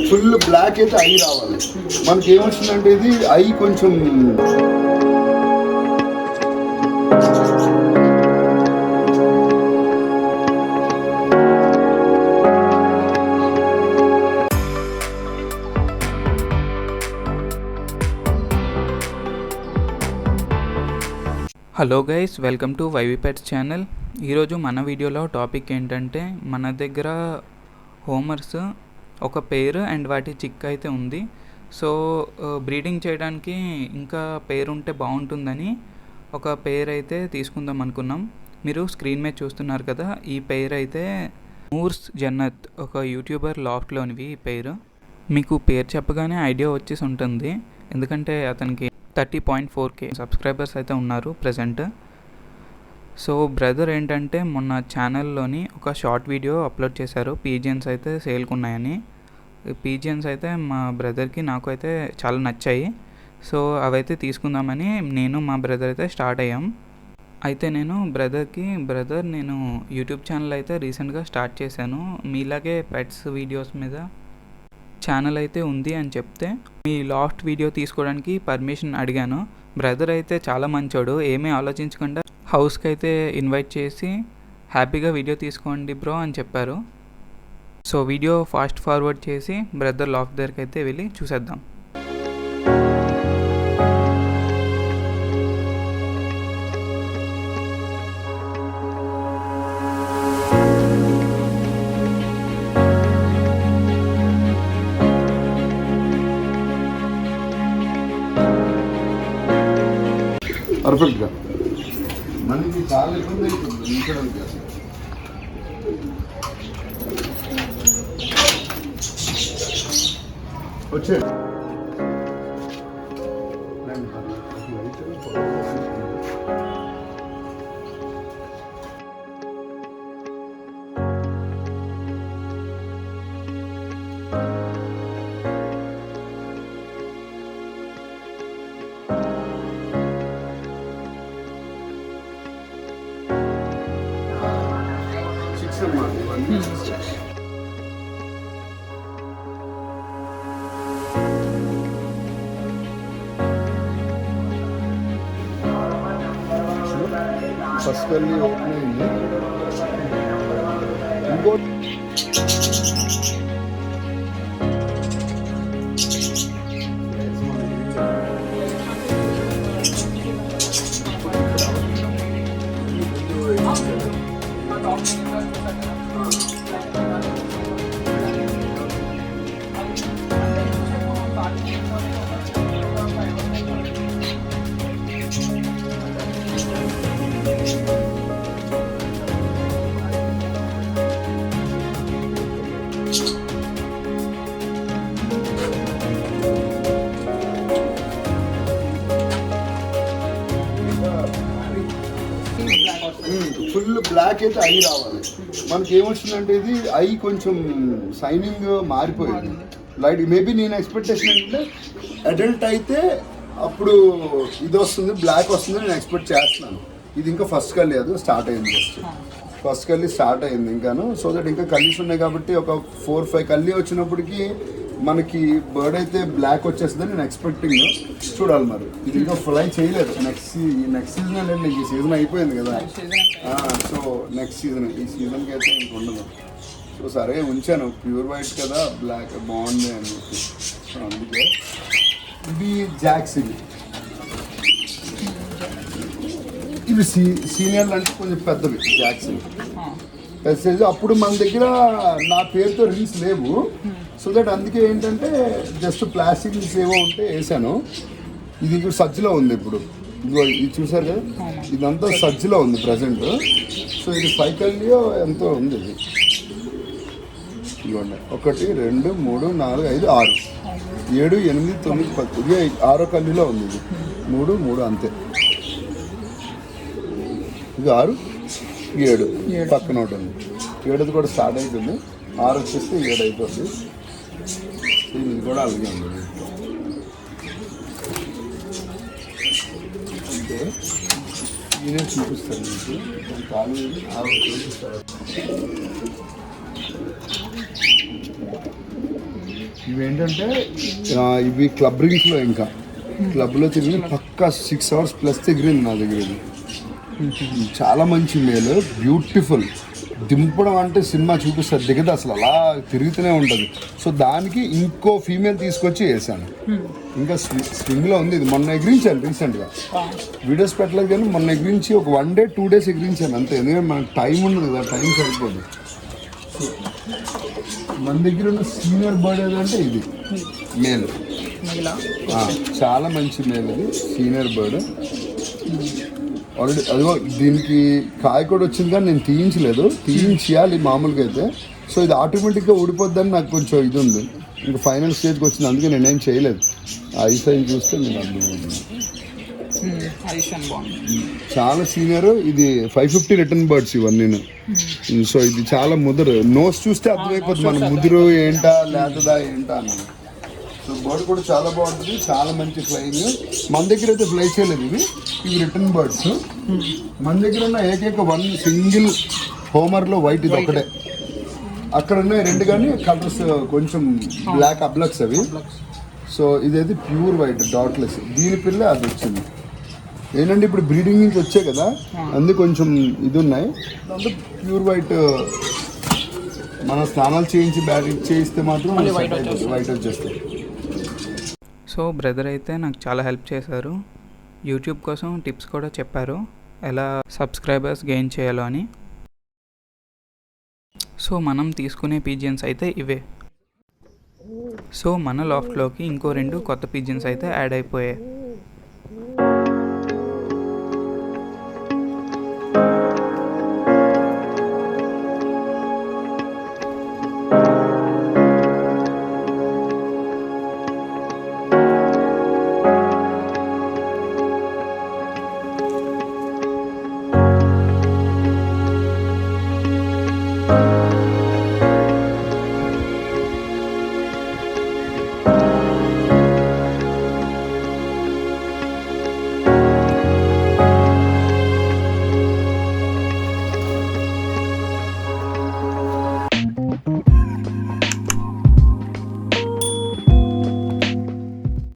Full black అయితే I రావాలి. మనకి ఏమొచ్చిందంటే ఇది ఐ కొంచెం hello guys, welcome to YV pets channel. ఈరోజు మన వీడియోలో టాపిక్ ఏంటంటే, మన దగ్గర హోమర్స్ ఒక పేరు అండ్ వాటి చిక్ అయితే ఉంది. సో బ్రీడింగ్ చేయడానికి ఇంకా పేరు ఉంటే బాగుంటుందని ఒక పేరు అయితే తీసుకుందాం అనుకున్నాం. మీరు స్క్రీన్ మీద చూస్తున్నారు కదా, ఈ పేరు అయితే నూర్స్ జన్నత్, ఒక యూట్యూబర్ లాఫ్ట్లోనివి. ఈ పేరు మీకు పేరు చెప్పగానే ఐడియా వచ్చేసి ఉంటుంది, ఎందుకంటే అతనికి 30.4K సబ్స్క్రైబర్స్ అయితే ఉన్నారు ప్రజెంట్. సో బ్రదర్ ఏంటంటే మొన్న ఛానల్లోని ఒక షార్ట్ వీడియో అప్లోడ్ చేశారు, పీజియన్స్ అయితే సేల్కి ఉన్నాయని. పీజియన్స్ అయితే మా బ్రదర్కి నాకు అయితే చాలా నచ్చాయి. సో అవైతే తీసుకుందామని నేను మా బ్రదర్ అయితే స్టార్ట్ అయ్యాం. అయితే నేను బ్రదర్ నేను యూట్యూబ్ ఛానల్ అయితే రీసెంట్గా స్టార్ట్ చేశాను. మీలాగే పెట్స్ వీడియోస్ మీద ఛానల్ అయితే ఉంది అని చెప్తే మీ లాస్ట్ వీడియో తీసుకోవడానికి పర్మిషన్ అడిగాను. బ్రదర్ అయితే చాలా మంచోడు, ఏమీ ఆలోచించకుండా హౌస్కి అయితే ఇన్వైట్ చేసి హ్యాపీగా వీడియో తీసుకోండి బ్రో అని చెప్పారు. సో వీడియో ఫాస్ట్ ఫార్వర్డ్ చేసి బ్రదర్ లాఫ్ట్ దగ్గరికి అయితే వెళ్ళి చూసేద్దాం. పర్ఫెక్ట్గా మనకి చాలా ఇబ్బంది అవుతుంది ఉంచడానికి. వచ్చే ఫస్ట్ వెళ్ళి ఓపెన్ అయింది. ఇంకోటి ఫుల్ బ్లాక్ అయితే ఐ రావాలి. మనకి ఏమొచ్చిందంటే ఇది ఐ కొంచెం సైనింగ్ మారిపోయింది లైట్. మేబీ నేను ఎక్స్పెక్టేషన్ ఏంటంటే అడల్ట్ అయితే అప్పుడు ఇది వస్తుంది, బ్లాక్ వస్తుంది నేను ఎక్స్పెక్ట్ చేస్తున్నాను. ఇది ఇంకా ఫస్ట్ కల్లి అది స్టార్ట్ అయింది, ఫస్ట్ కల్లి స్టార్ట్ అయింది ఇంకాను. సో దట్ ఇంకా కల్లీస్ ఉన్నాయి కాబట్టి ఒక 4-5 కల్లి వచ్చినప్పటికీ మనకి బర్డ్ అయితే బ్లాక్ వచ్చేస్తుందని నేను ఎక్స్పెక్టింగ్. చూడాలి మరి, ఇది ఇంకా ఫ్లై చేయలేదు. నెక్స్ట్ సీజన్ లేదు, ఈ సీజన్ అయిపోయింది కదా. సో నెక్స్ట్ సీజన్, ఈ సీజన్కి అయితే ఇంక ఉండదు. సో సరే ఉంచాను, ప్యూర్ వైట్ కదా, బ్లాక్ బాగుంది అని చెప్పి. సో అందుకే ఇది జాక్స్. ఇవి సీనియర్లు అంటే కొంచెం పెద్దవి జాక్స్ సైజ్. అప్పుడు మన దగ్గర నా పేరుతో రింగ్స్ లేవు, సో దట్ అందుకే ఏంటంటే జస్ట్ ప్లాస్టిక్ రింగ్స్ ఏవో ఉంటే వేసాను. ఇది ఇప్పుడు సజ్జలో ఉంది. ఇప్పుడు ఇది చూసారు కదా, ఇదంతా సజ్జలో ఉంది ప్రజెంట్. సో ఇది 5 కల్లియో ఎంతో ఉంది. ఇది ఇదిగోండి, 1 2 3 4 5 6 7 8 9 10. ఇది 6వ కల్లిలో ఉంది. ఇది 3 3 అంతే. ఇది 6 7 పక్కన ఒకటి ఉంది. 7ది కూడా స్టార్ట్ అవుతుంది, 6 వచ్చేస్తే 7 అయిపోతుంది. ఇది కూడా అలాగే ఉంది. అంటే నేనే చూపిస్తాను మీకు, కాలు చూపిస్తాను. ఇవి ఏంటంటే ఇవి క్లబ్ రింగ్స్లో ఇంకా క్లబ్లో తిరిగి పక్కా 6 hours ప్లస్ తిరిగింది నా దగ్గర ఇది. చాలా మంచి మేలు, బ్యూటిఫుల్. దింపడం అంటే సినిమా చూపిస్తారు, దిగదు అసలు, అలా తిరుగుతూనే ఉంటుంది. సో దానికి ఇంకో ఫీమేల్ తీసుకొచ్చి వేసాను. ఇంకా స్వింగ్లో ఉంది. ఇది మొన్న ఎగిరించాను రీసెంట్గా, వీడియోస్ పెట్టలేదు కానీ మొన్న ఎగిరించి ఒక 1 day 2 days ఎగిరించాను అంతే. ఎందుకంటే మనకు టైం ఉండదు కదా, టైం సరిపోదు. మన దగ్గర ఉన్న సీనియర్ బర్డ్ ఏదంటే ఇది మేలు, చాలా మంచి మేలు. ఇది సీనియర్ బర్డ్ ఆల్రెడీ. అదిగో దీనికి కాయ కూడా వచ్చింది కానీ నేను తీయించేయాలి మామూలుగా అయితే. సో ఇది ఆటోమేటిక్గా ఊడిపోద్దని నాకు కొంచెం ఇది ఉంది. ఇంకా ఫైనల్ స్టేజ్కి వచ్చింది, అందుకే నేనేం చేయలేదు. ఐ సైన్ చూస్తే నేను అర్థమవుతుంది. చాలా సీనియర్. ఇది 550 రిటర్న్ బర్డ్స్ ఇవన్నీ. సో ఇది చాలా ముదురు. నోస్ చూస్తే అర్థమైపోతుంది మన ముదురు ఏంటా లేతదా ఏంటా అని. సో బర్డ్ కూడా చాలా బాగుంటుంది, చాలా మంచి ఫ్లయింగ్. మన దగ్గర అయితే ఫ్లై చేయలేదు ఇవి రిటర్న్ బర్డ్స్. మన దగ్గర ఉన్న ఏకైక 1 సింగిల్ హోమర్లో వైట్ ఇది ఒకటే. అక్కడ ఉన్నాయి 2 కానీ కలర్స్ కొంచెం బ్లాక్ అబ్లక్స్ అవి. సో ఇదైతే ప్యూర్ వైట్ డాట్లెస్. దీని పిల్ల అది వచ్చింది ఏంటంటే ఇప్పుడు బ్రీడింగ్ నుంచి వచ్చాయి కదా, అందుకు కొంచెం ఇది ఉన్నాయి. దాంతో ప్యూర్ వైట్ మన స్నానాలు చేయించి బ్యాటింగ్ చేయిస్తే మాత్రం వైట్ వచ్చేస్తాయి. సో బ్రదర్ అయితే నాకు చాలా హెల్ప్ చేశారు. యూట్యూబ్ కోసం టిప్స్ కూడా చెప్పారు, ఎలా సబ్స్క్రైబర్స్ గెయిన్ చేయాలో అని. సో మనం తీసుకునే పిజియన్స్ అయితే ఇవే. సో మన లాఫ్ట్లోకి ఇంకో 2 కొత్త పిజియన్స్ అయితే యాడ్ అయిపోయాయి.